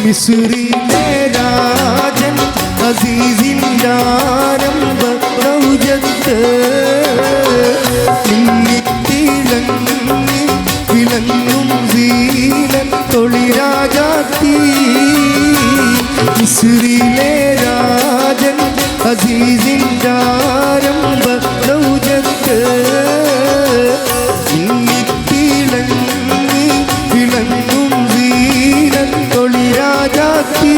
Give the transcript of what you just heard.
മിസ്രിലെ രാജൻ അസീസിൻ്റെ ആരംഭ റൗജത്ത് മിന്നിത്തിളങ്ങി വിളങ്ങും സീനൻ തൊളിരാജാത്തി മിസ്രിലെ രാജൻ അസീസിൻ്റെ ആരംഭ റൗജത്ത് മിന്നിത്തിളങ്ങി വിളങ്ങും സീനൻ തൊളിരാജാത്തി